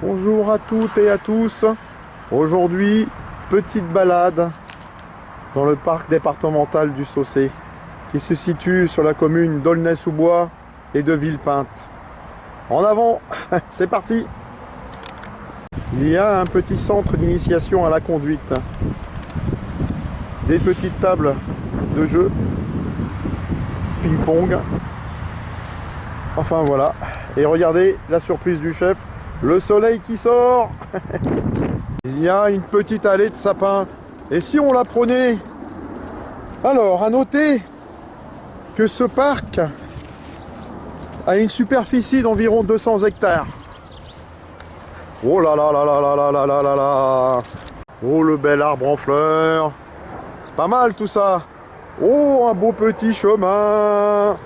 Bonjour à toutes et à tous. Aujourd'hui, petite balade dans le parc départemental du Saussay qui se situe sur la commune d'Aulnay-sous-Bois et de Villepinte. En avant, c'est parti. Il y a un petit centre d'initiation à la conduite. Des petites tables de jeu, ping-pong. Enfin voilà. Et regardez la surprise du chef. Le soleil qui sort. Il y a une petite allée de sapins. Et si on la prenait? Alors, à noter que ce parc a une superficie d'environ 200 hectares. Oh là là là là là là là là là là. Oh, le bel arbre en fleurs. C'est pas mal tout ça. Oh, un beau petit chemin.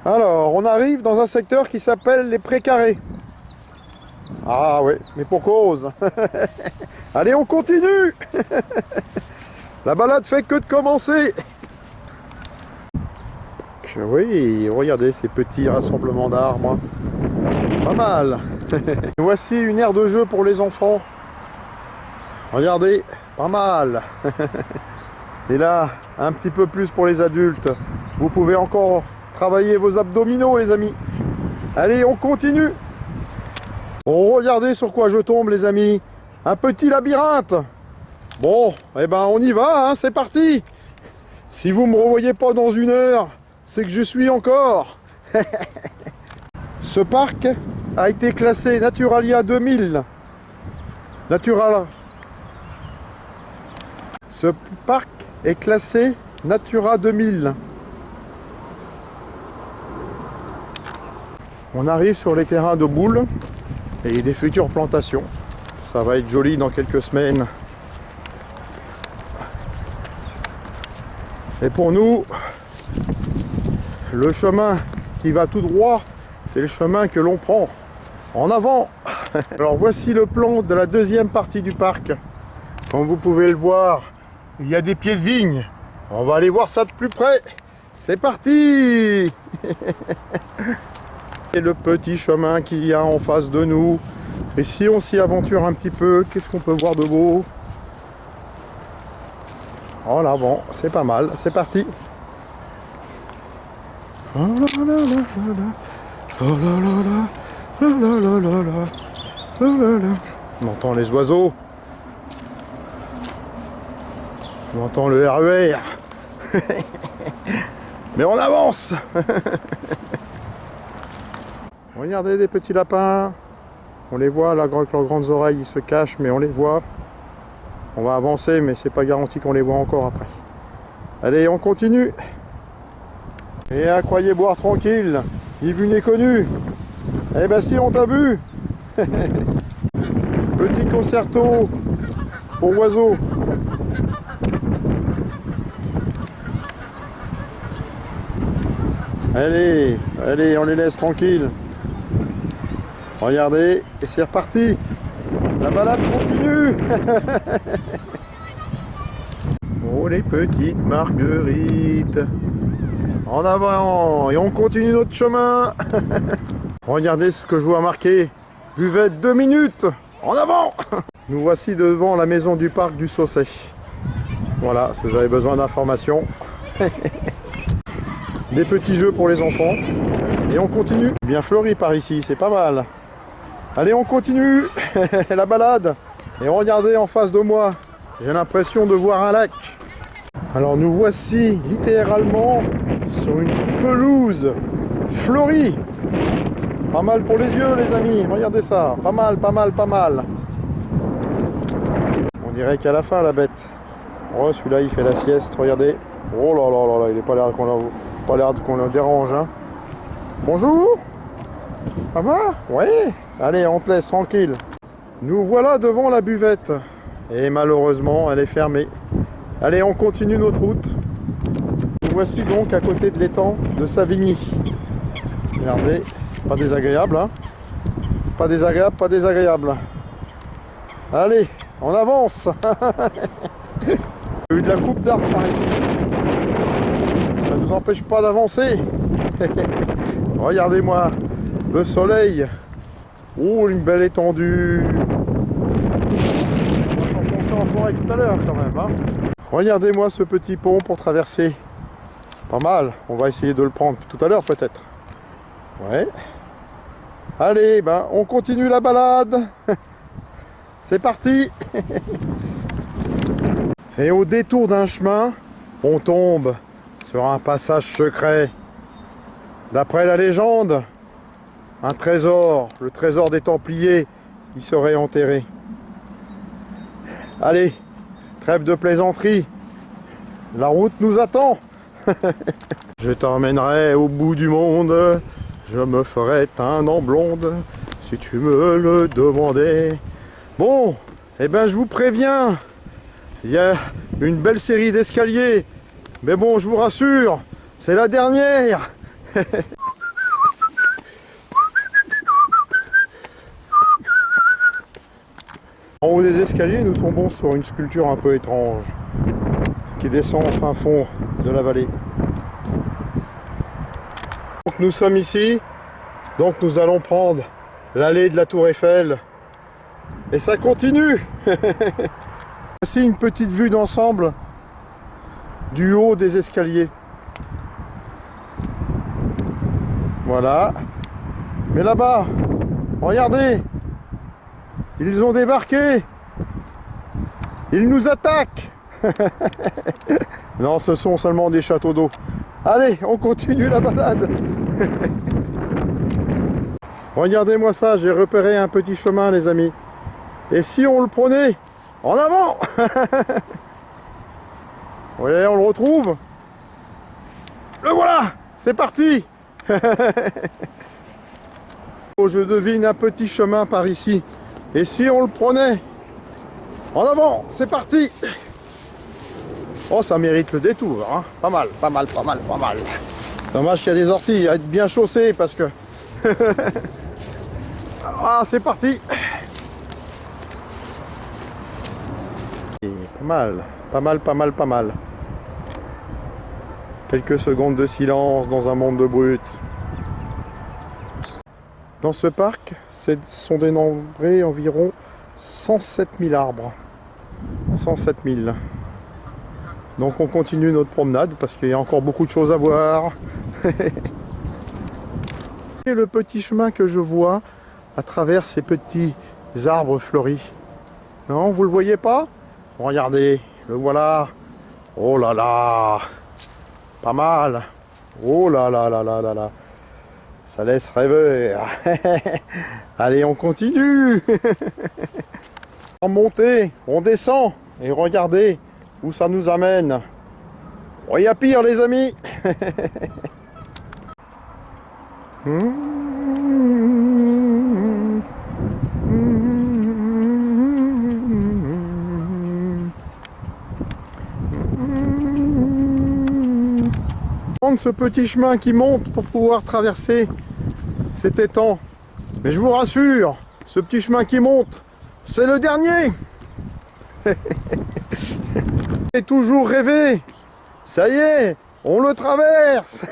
Alors, on arrive dans un secteur qui s'appelle les Prés Carrés. Ah ouais, mais pour cause. Allez, on continue. La balade fait que de commencer. Oui, regardez ces petits rassemblements d'arbres. Pas mal. Voici une aire de jeu pour les enfants. Regardez, pas mal. Et là, un petit peu plus pour les adultes. Vous pouvez encore travailler vos abdominaux, les amis. Allez, on continue. Oh, regardez sur quoi je tombe, les amis. Un petit labyrinthe. Bon, eh ben on y va, hein, c'est parti. Si vous ne me revoyez pas dans une heure, c'est que je suis encore. Ce parc a été classé Naturalia 2000. Ce parc est classé Natura 2000. On arrive sur les terrains de boules et des futures plantations. Ça va être joli dans quelques semaines. Et pour nous, le chemin qui va tout droit, c'est le chemin que l'on prend. En avant. Alors voici le plan de la deuxième partie du parc. Comme vous pouvez le voir, il y a des pieds de vigne. On va aller voir ça de plus près. C'est parti. Et le petit chemin qu'il y a en face de nous. Et si on s'y aventure un petit peu, qu'est-ce qu'on peut voir de beau? Oh là, bon, c'est pas mal, c'est parti. Oh là là là là là. Oh là là là. Oh là là là là. Oh là là. On entend les oiseaux. On entend le RER. Mais on avance. Regardez des petits lapins. On les voit là, avec leurs grandes oreilles, ils se cachent, mais on les voit. On va avancer, mais c'est pas garanti qu'on les voit encore après. Allez, on continue. Et croyez boire tranquille, ni vu ni connu. Eh ben si, on t'a vu. Petit concerto pour oiseaux. Allez, allez, on les laisse tranquilles. Regardez, et c'est reparti. La balade continue. Oh, les petites marguerites. En avant, et on continue notre chemin. Regardez ce que je vois marqué. Buvette 2 minutes. En avant. Nous voici devant la maison du parc du Saussay. Voilà, si vous avez besoin d'informations. Des petits jeux pour les enfants. Et on continue. Bien fleuri par ici, c'est pas mal. Allez, on continue la balade. Et regardez en face de moi, j'ai l'impression de voir un lac. Alors nous voici littéralement sur une pelouse fleurie. Pas mal pour les yeux, les amis. Regardez ça, pas mal, pas mal, pas mal. On dirait qu'à la fin, la bête. Oh, celui-là, il fait la sieste, regardez. Oh là là là là, il n'est pas l'air qu'on le dérange. Hein. Bonjour. Ça va? Oui. Allez, on te laisse tranquille. Nous voilà devant la buvette. Et malheureusement, elle est fermée. Allez, on continue notre route. Nous voici donc à côté de l'étang de Savigny. Regardez, pas désagréable, hein? Pas désagréable, pas désagréable. Allez, on avance. Il y a eu de la coupe d'arbres par ici. Ça ne nous empêche pas d'avancer. Regardez-moi, le soleil Oh, une belle étendue. On va s'enfoncer en forêt tout à l'heure quand même, hein. Regardez-moi ce petit pont pour traverser. Pas mal. On va essayer de le prendre tout à l'heure peut-être. Ouais. Allez, ben, on continue la balade. C'est parti. Et au détour d'un chemin, on tombe sur un passage secret. D'après la légende, un trésor, le trésor des Templiers, y serait enterré. Allez, trêve de plaisanterie. La route nous attend. Je t'emmènerai au bout du monde. Je me ferai teindre en blonde, si tu me le demandais. Bon, eh ben je vous préviens, il y a une belle série d'escaliers. Mais bon, je vous rassure, c'est la dernière. En haut des escaliers, nous tombons sur une sculpture un peu étrange qui descend au fin fond de la vallée. Donc nous sommes ici, donc nous allons prendre l'allée de la Tour Eiffel et ça continue. Voici une petite vue d'ensemble du haut des escaliers. Voilà. Mais là-bas, regardez, ils ont débarqué. Ils nous attaquent. Non, ce sont seulement des châteaux d'eau. Allez, on continue la balade. Regardez-moi ça, j'ai repéré un petit chemin, les amis. Et si on le prenait en avant? Oui, on le retrouve. Le voilà, c'est parti. Oh, je devine un petit chemin par ici. Et si on le prenait en avant? C'est parti. Oh, ça mérite le détour, hein. Pas mal, pas mal, pas mal, pas mal. Dommage qu'il y a des orties à être bien chaussées parce que... Ah, c'est parti. Et pas mal, pas mal, pas mal, pas mal. Quelques secondes de silence dans un monde de brutes. Dans ce parc, sont dénombrés environ 107 000 arbres. 107 000. Donc on continue notre promenade parce qu'il y a encore beaucoup de choses à voir. Et le petit chemin que je vois à travers ces petits arbres fleuris. Non, vous le voyez pas? Regardez, le voilà. Oh là là, pas mal. Oh là là là là là là. Ça laisse rêveur. Allez, on continue. On monte, on descend et regardez où ça nous amène. Oh, il y a pire, les amis. Prendre ce petit chemin qui monte pour pouvoir traverser cet étang. Mais je vous rassure, ce petit chemin qui monte, c'est le dernier. Et toujours rêvé. Ça y est, on le traverse.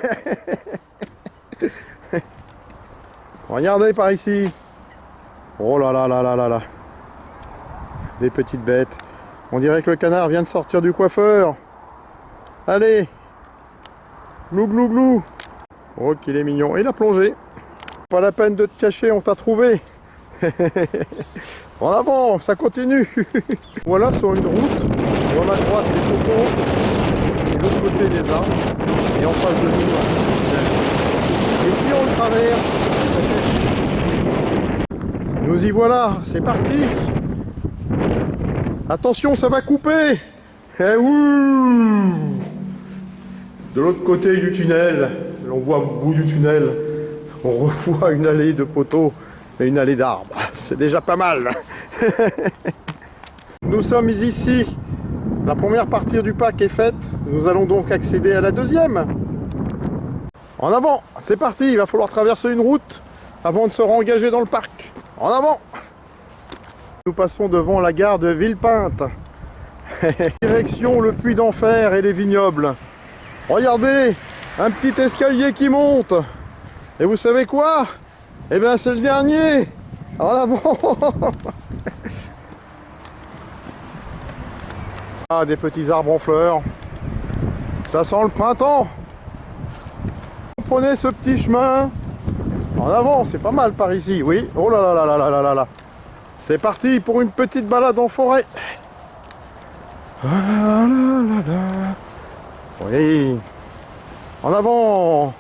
Regardez par ici. Oh là là là là là là. Des petites bêtes. On dirait que le canard vient de sortir du coiffeur. Allez. Glou glou glou. Oh qu'il est mignon. Et il a plongé. Pas la peine de te cacher, on t'a trouvé. En avant, ça continue. Voilà sur une route. Où à droite des poteaux. Et l'autre côté des arbres. Et en face de nous un petit tunnel. Et si on le traverse? Nous y voilà, c'est parti. Attention, ça va couper. Eh ouh. De l'autre côté du tunnel, on voit au bout du tunnel, on revoit une allée de poteaux et une allée d'arbres. C'est déjà pas mal. Nous sommes ici. La première partie du parc est faite. Nous allons donc accéder à la deuxième. En avant, c'est parti. Il va falloir traverser une route avant de se réengager dans le parc. En avant. Nous passons devant la gare de Villepinte. Direction le Puy d'Enfer et les vignobles. Regardez, un petit escalier qui monte. Et vous savez quoi? Eh bien, c'est le dernier. En avant. Ah, des petits arbres en fleurs. Ça sent le printemps. Prenez ce petit chemin. En avant, c'est pas mal par ici, oui. Oh là là là là là là là là. C'est parti pour une petite balade en forêt. Ah là là là. Oui. En avant.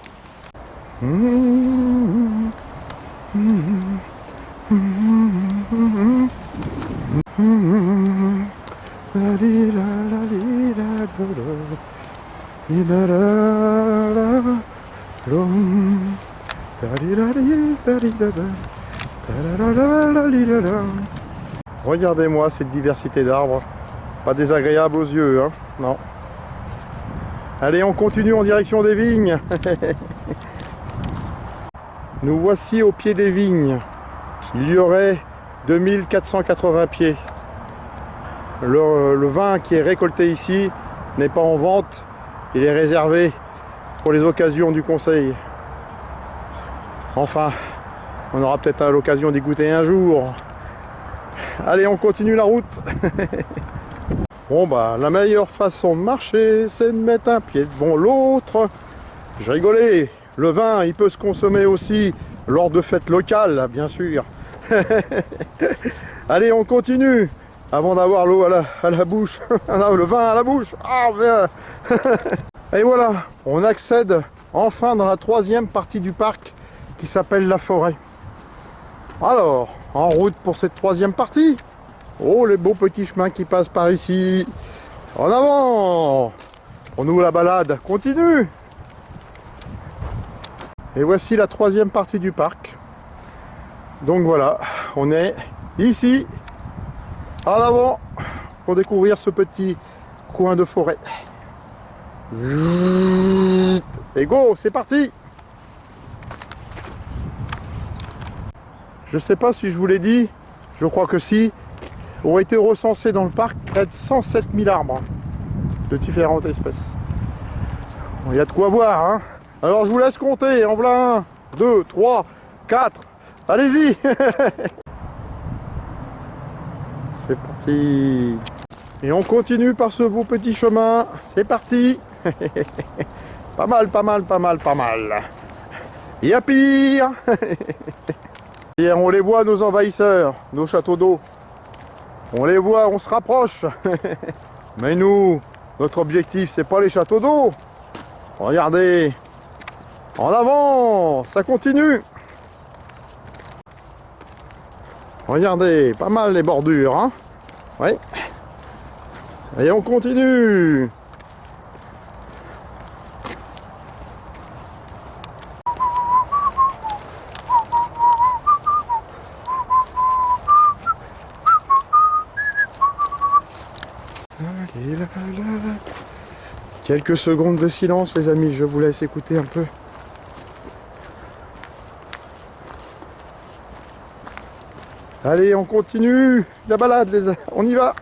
Regardez-moi cette diversité d'arbres. Pas désagréable aux yeux, hein? Non. Allez, on continue en direction des vignes. Nous voici au pied des vignes. Il y aurait 2480 pieds. Le vin qui est récolté ici n'est pas en vente. Il est réservé pour les occasions du conseil. Enfin, on aura peut-être l'occasion d'y goûter un jour. Allez, on continue la route. Bon bah, la meilleure façon de marcher, c'est de mettre un pied devant l'autre. Je rigolais. Le vin, il peut se consommer aussi lors de fêtes locales, bien sûr. Allez, on continue. Avant d'avoir l'eau à la bouche. Le vin à la bouche. Ah, bien. Et voilà, on accède enfin dans la troisième partie du parc qui s'appelle la forêt. Alors, en route pour cette troisième partie. Oh, les beaux petits chemins qui passent par ici. En avant. On ouvre la balade. Continue. Et voici la troisième partie du parc. Donc voilà, on est ici, en avant, pour découvrir ce petit coin de forêt. Et go, c'est parti. Je sais pas si je vous l'ai dit, je crois que si, ont été recensés dans le parc près de 107 000 arbres de différentes espèces. Bon, il y a de quoi voir, hein. Alors je vous laisse compter, en voilà 1, 2, 3, 4, allez-y. C'est parti. Et on continue par ce beau petit chemin, c'est parti. Pas mal, pas mal, pas mal, pas mal. Il y a pire. Et on les voit, nos envahisseurs, nos châteaux d'eau. On les voit, on se rapproche. Mais nous, notre objectif, c'est pas les châteaux d'eau. Regardez. En avant, ça continue. Regardez, pas mal les bordures, hein. Oui. Et on continue. Allez, là, là. Quelques secondes de silence, les amis, je vous laisse écouter un peu. Allez, on continue la balade, on y va.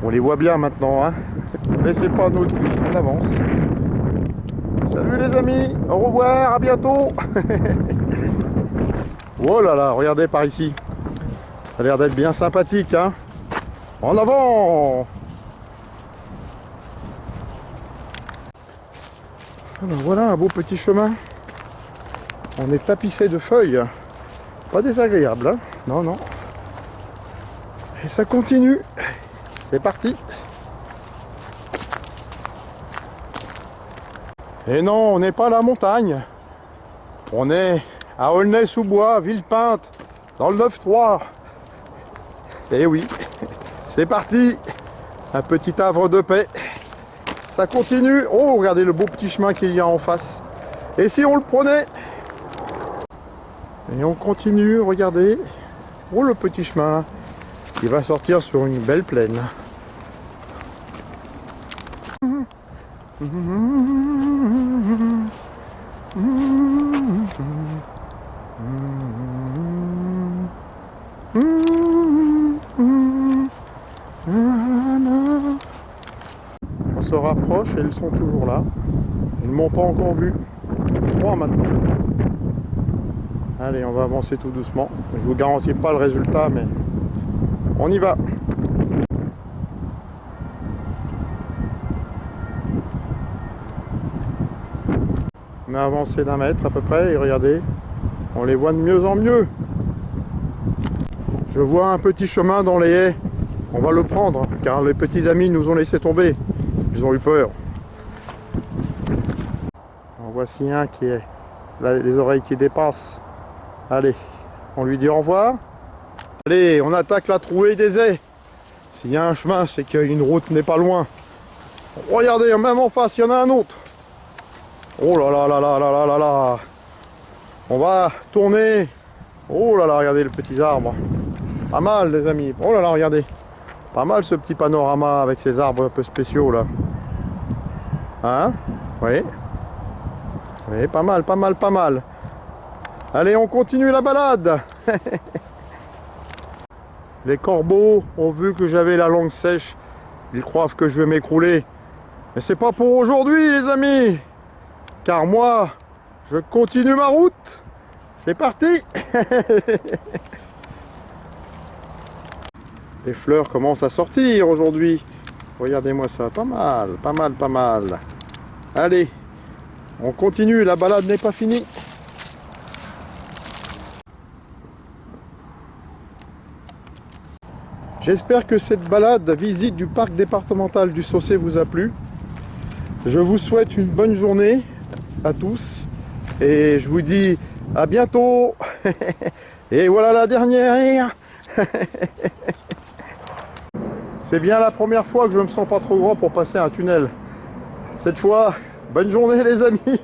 On les voit bien maintenant, hein. Mais c'est pas notre but, on avance. Salut les amis, au revoir, à bientôt. Oh là là, regardez par ici. Ça a l'air d'être bien sympathique, hein. En avant. Alors voilà un beau petit chemin. On est tapissé de feuilles. Pas désagréable, hein. Non, non. Et ça continue. C'est parti. Et non, on n'est pas à la montagne. On est à Aulnay-sous-Bois, Villepinte, dans le 9-3. Et oui, c'est parti. Un petit havre de paix. Ça continue. Oh, regardez le beau petit chemin qu'il y a en face. Et si on le prenait? Et on continue, regardez. Oh, le petit chemin. Il va sortir sur une belle plaine. On se rapproche et ils sont toujours là. Ils ne m'ont pas encore vu. Moi maintenant. Allez, on va avancer tout doucement. Je vous garantis pas le résultat, mais on y va. On a avancé d'1 mètre à peu près, et regardez, on les voit de mieux en mieux. Je vois un petit chemin dans les haies. On va le prendre, car les petits amis nous ont laissé tomber. Ils ont eu peur. En voici un qui est là, les oreilles qui dépassent. Allez, on lui dit au revoir. Allez, on attaque la trouée des haies. S'il y a un chemin, c'est qu'une route n'est pas loin. Regardez, même en face, il y en a un autre. Oh là là là là là là là là. On va tourner. Oh là là, regardez les petits arbres. Pas mal, les amis. Oh là là, regardez. Pas mal ce petit panorama avec ces arbres un peu spéciaux là. Hein? Oui. Oui, pas mal, pas mal, pas mal. Allez, on continue la balade. Les corbeaux ont vu que j'avais la langue sèche. Ils croient que je vais m'écrouler. Mais c'est pas pour aujourd'hui, les amis. Car moi, je continue ma route. C'est parti. Les fleurs commencent à sortir aujourd'hui. Regardez-moi ça, pas mal, pas mal, pas mal. Allez, on continue, la balade n'est pas finie. J'espère que cette balade, visite du parc départemental du Saussay vous a plu. Je vous souhaite une bonne journée à tous et je vous dis à bientôt. Et voilà la dernière. C'est bien la première fois que je me sens pas trop grand pour passer un tunnel. Cette fois, bonne journée les amis.